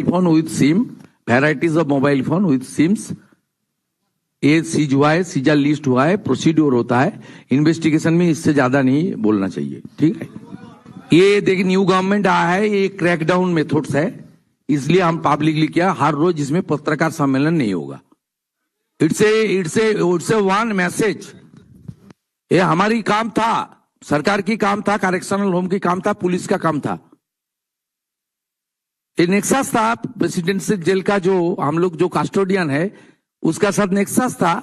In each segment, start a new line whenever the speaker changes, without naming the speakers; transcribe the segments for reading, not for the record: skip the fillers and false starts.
phone with SIM, varieties of mobile phone with SIMs. ये seize हुआ है, सीजा list हुआ है, प्रोसीड्योर होता है, इन्वेस्टिगेशन में इससे ज्यादा नहीं बोलना चाहिए, ठीक है। ये देखिए न्यू गवर्नमेंट आया है, ये क्रैकडाउन मेथड्स है, इसलिए हम पब्लिकली किया, हर रोज इसमें पत्रकार सम्मेलन नहीं होगा। It's a one message. ये हमारी काम था, सरकार की काम था, करेक्शनल होम की काम था, पुलिस का काम था। ये नेक्सस था प्रेसिडेंशियल जेल का, जो हम लोग जो कस्टोडियन है उसका साथ नेक्सस था।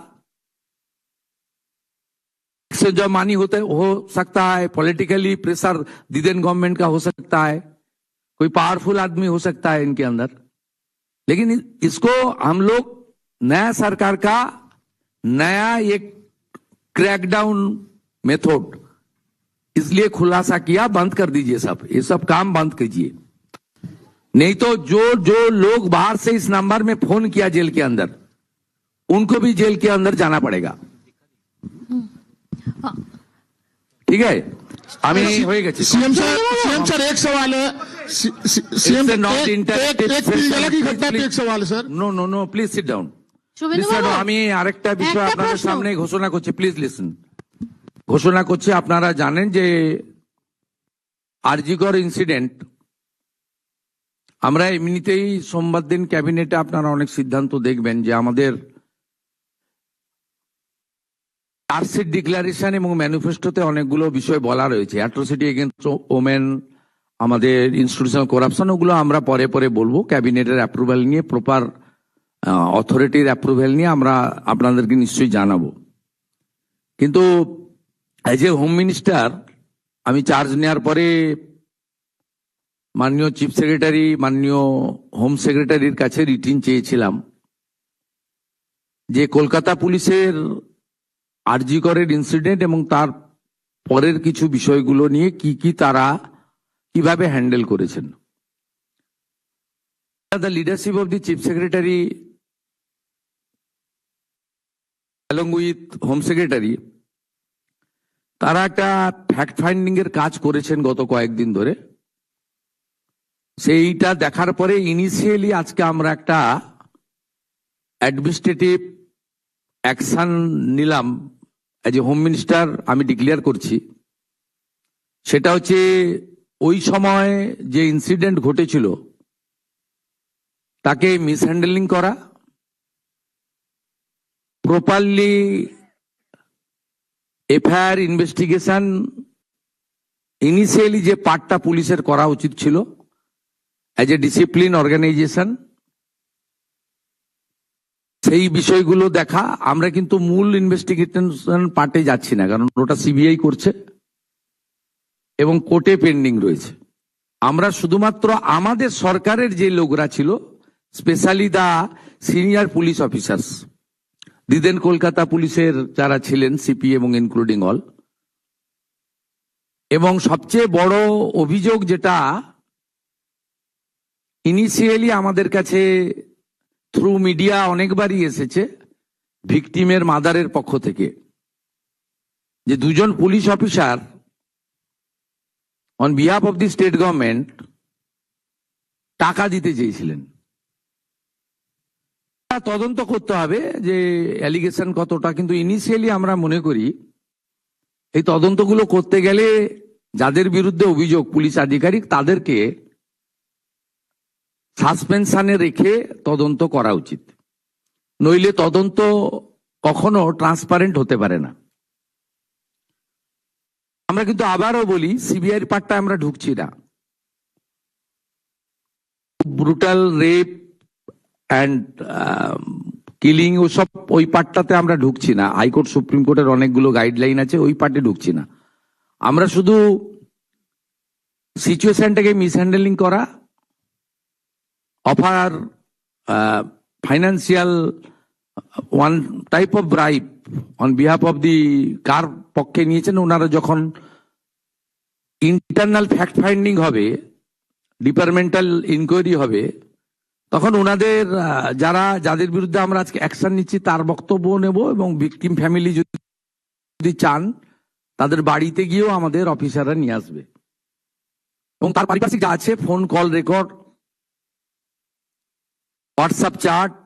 से जो मानी होते हो सकता है, पॉलिटिकली प्रेशर दिदेन गवर्नमेंट का हो सकता है, कोई पावरफुल आदमी हो सकता है इनके अंदर, लेकिन इसको हम लोग नया सरकार का नया एक क्रैकडाउन मेथड इसलिए खुलासा किया, बंद कर दीजिए सब, ये सब काम बंद कीजिए। नहीं तो जो लोग बाहर से इस नंबर में फोन किया जेल के अंदर, उनको भी जेल के अंदर जाना पड़ेगा, ठीक है। हमें होएगा
सीएम सर एक सवाल है, सीएम की घटना पे एक सवाल है sir.
No please sit down. আমি আরেকটা বিষয় আপনাদের সামনে ঘোষণা করছি, প্লিজ লিসেন। ঘোষণা করছি, আপনারা জানেন যে আরজিকর ইনসিডেন্ট, আমরা এমনিতেই সোমবার দিন ক্যাবিনেটে আপনারা অনেক সিদ্ধান্ত দেখবেন যে আমাদের চার্জশিট ডিক্লারেশন এবং ম্যানিফেস্টোতে অনেকগুলো বিষয় বলা রয়েছে, অ্যাট্রোসিটি এগেইনস্ট ওমেন, আমাদের ইনস্টিটিউশনাল করাপশন, ওগুলো আমরা পরে পরে বলবো। ক্যাবিনেটের অ্যাপ্রুভাল নিয়ে, প্রপার অথরিটির অ্যাপ্রুভাল নিয়ে আমরা আপনাদেরকে নিশ্চয়ই জানাবো। কিন্তু এজ এ হোম মিনিস্টার আমি চার্জ নেওয়ার পরে মাননীয় চিফ সেক্রেটারি, মাননীয় হোম সেক্রেটারির কাছে রিটিন চেয়েছিলাম যে কলকাতা পুলিশের আরজিকরের ইনসিডেন্ট এবং তার পরের কিছু বিষয়গুলো নিয়ে কি তারা কিভাবে হ্যান্ডেল করেছেন। The leadership of the chief secretary along with home secretary, তারা একটা ফ্যাক্ট ফাইন্ডিং এর কাজ করেছেন গত কয়েকদিন ধরে। সেইটা দেখার পরে ইনিশিয়ালি আজকে আমরা একটা অ্যাডমিনিস্ট্রেটিভ অ্যাকশন নিলাম, এজ এ হোম মিনিস্টার আমি ডিক্লেয়ার করছি। সেটা হচ্ছে ওই সময় যে ইনসিডেন্ট ঘটেছিল তাকে মিসহ্যান্ডেলিং করা, প্রপারলি এফআইআর ইনভেস্টিগেশন ইনিশিয়ালি যে পার্টটা পুলিশের করা উচিত ছিল এজ এ ডিসিপ্লিন অর্গানাইজেশন, সেই বিষয়গুলো দেখা। আমরা কিন্তু মূল ইনভেস্টিগেশন পার্টে যাচ্ছি না, কারণ ওটা সিবিআই করছে এবং কোর্টে পেন্ডিং রয়েছে। আমরা শুধুমাত্র আমাদের সরকারের যে লোকরা ছিল, specially the senior police officers, দিদেন কলকাতা পুলিশের যারা ছিলেন সিপি এবং ইনক্লুডিং অল, এবং সবচেয়ে বড় অভিযোগ যেটা ইনিশিয়ালি আমাদের কাছে থ্রু মিডিয়া অনেকবারই এসেছে ভিকটিমের মাদারের পক্ষ থেকে, যে দুজন police officer on behalf of the state government টাকা দিতে চেয়েছিলেন। তদন্ত করতে হবে যে অ্যালিগেশন কতটা, কিন্তু ইনিশিয়ালি আমরা মনে করি এই তদন্তগুলো করতে গেলে যাদের বিরুদ্ধে অভিযোগ পুলিশ আধিকারিক, তাদেরকে সাসপেনশনে রেখে তদন্ত করা উচিত, নইলে তদন্ত কখনো ট্রান্সপারেন্ট হতে পারে না। আমরা কিন্তু আবারও বলি, সিবিআইর পার্টটা আমরা ঢুকছি না। ব্রুটাল রেপ অ্যান্ড কিলিং ওসব ওই পার্টটাতে আমরা ঢুকছি না। হাইকোর্ট সুপ্রিম কোর্টের অনেকগুলো গাইডলাইন আছে, ওই পার্টে ঢুকছি না। আমরা শুধু সিচুয়েশনটাকে মিসহ্যান্ডেলিং করা, offer financial one type of bribe on behalf of the, কার পক্ষে নিয়েছেন ওনারা, যখন ইন্টারনাল ফ্যাক্ট ফাইন্ডিং হবে, ডিপার্টমেন্টাল ইনকোয়ারি হবে, তখন ওনাদের যাদের বিরুদ্ধে আমরা আজকে অ্যাকশন নিচ্ছি তার বক্তব্য নেব, এবং ভিকটিম ফ্যামিলি যদি চান তাদের বাড়িতে গিয়েও আমাদের অফিসাররা নিয়ে আসবে, এবং তার পারিপার্শ্বিক যা আছে phone call record WhatsApp chart,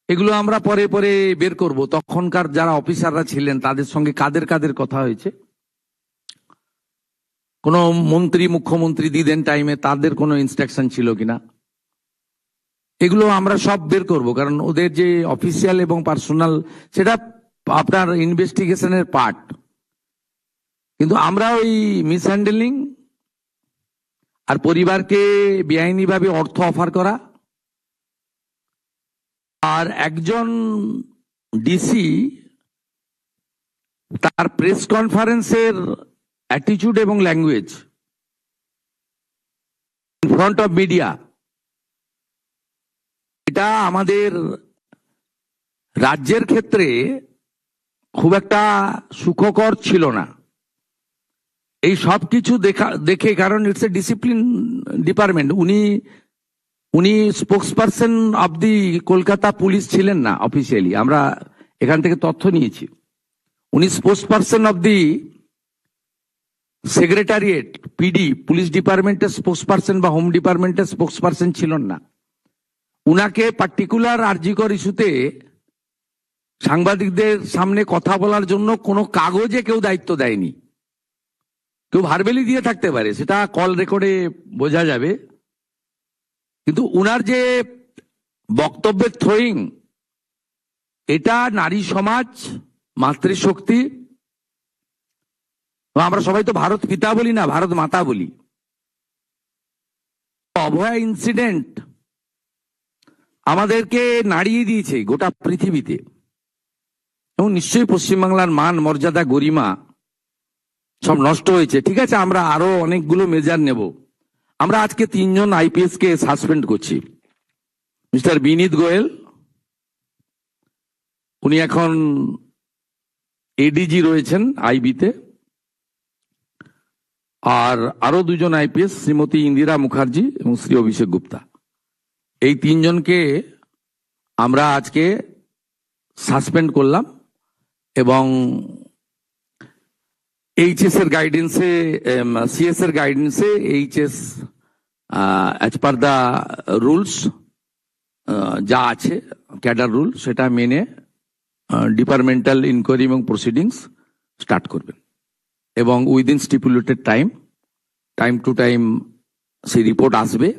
এগুলো আমরা পরে পরে বের করব। তখনকার যারা অফিসাররা ছিলেন তাদের সঙ্গে কাদের কাদের কথা হয়েছে, কোন মন্ত্রী মুখ্যমন্ত্রী দিদেন টাইমে তাদের কোনো ইনস্ট্রাকশন ছিল কিনা, এগুলো আমরা সব বের করব। কারণ ওদের যে অফিসিয়াল এবং পার্সোনাল সেটা আপনার ইনভেস্টিগেশনের পার্ট, কিন্তু আমরা ওই মিসহ্যান্ডেলিং আর পরিবারকে বেআইনিভাবে অর্থ অফার করা, আর একজন ডিসি তার প্রেস কনফারেন্সের অ্যাটিটিউড এবং language in front of media, এটা আমাদের রাজ্যের ক্ষেত্রে খুব একটা সুখকর ছিল না। এই সব কিছু দেখে, কারণ ইটস এ ডিসিপ্লিন ডিপার্টমেন্ট, উনি spokesperson of the Kolkata police ছিলেন না অফিসিয়ালি, আমরা এখান থেকে তথ্য নিয়েছি। উনি spokesperson of the secretariat, PD, police ডিপার্টমেন্টের স্পোক্সপারসন বা হোম ডিপার্টমেন্টের স্পোক্সপারসন ছিলেন না। উনাকে পার্টিকুলার আরজিকর ইস্যুতে সাংবাদিকদের সামনে কথা বলার জন্য কোনো কাগজে কেউ দায়িত্ব দেয়নি। কেউ ভার্বেলি দিয়ে থাকতে পারে, সেটা কল রেকর্ডে বোঝা যাবে, কিন্তু উনার যে বক্তব্যের থ্রোয়িং, এটা নারী সমাজ, মাতৃশক্তি, আমরা সবাই তো ভারত পিতা বলি না, ভারত মাতা বলি। অভয়া ইনসিডেন্ট আমাদেরকে নাড়িয়ে দিয়েছে গোটা পৃথিবীতে, এবং নিশ্চয়ই পশ্চিমবাংলার মান, মর্যাদা, গরিমা সব নষ্ট হয়েছে। ঠিক আছে, আমরা আরো অনেকগুলো মেজার নেব। আমরা আজকে 3 জন আইপিএস কে সাসপেন্ড করছি। মিস্টার বিনীত গোয়েল, উনি এখন এডিজি রয়েছেন আইবিতে, আর আরো 2 জন আইপিএস, শ্রীমতী ইন্দিরা মুখার্জি এবং শ্রী অভিষেক গুপ্তা, এই 3 জনকে আমরা আজকে সাসপেন্ড করলাম। এবং এইচএস এর গাইডেন্সে, সিএস এর গাইডেন্সে HS as per the rules যা আছে ক্যাডার রুল, সেটা মেনে ডিপার্টমেন্টাল ইনকোয়ারি এবং প্রসিডিংস স্টার্ট করবেন, এবং within stipulated time to time সেই রিপোর্ট আসবে।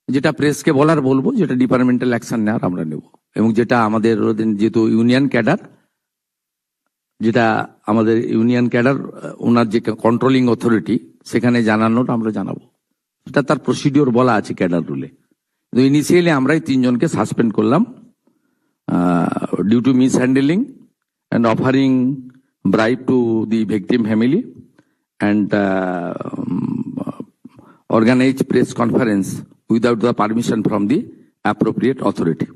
যেটা প্রেসকে বলার বলবো, যেটা ডিপার্টমেন্টাল অ্যাকশন নেওয়ার আমরা নেব, এবং যেটা আমাদের যেহেতু ইউনিয়ন ক্যাডার, যেটা আমাদের ইউনিয়ন ক্যাডার, ওনার যে কন্ট্রোলিং অথরিটি, সেখানে জানানোর আমরা জানাবো, সেটা তার প্রসিডিওর বলা আছে ক্যাডার রুলে। কিন্তু ইনিশিয়ালি আমরাই 3 জনকে সাসপেন্ড করলাম due to mishandling and offering bribe to the victim family and organize press conference without the permission from the appropriate authority.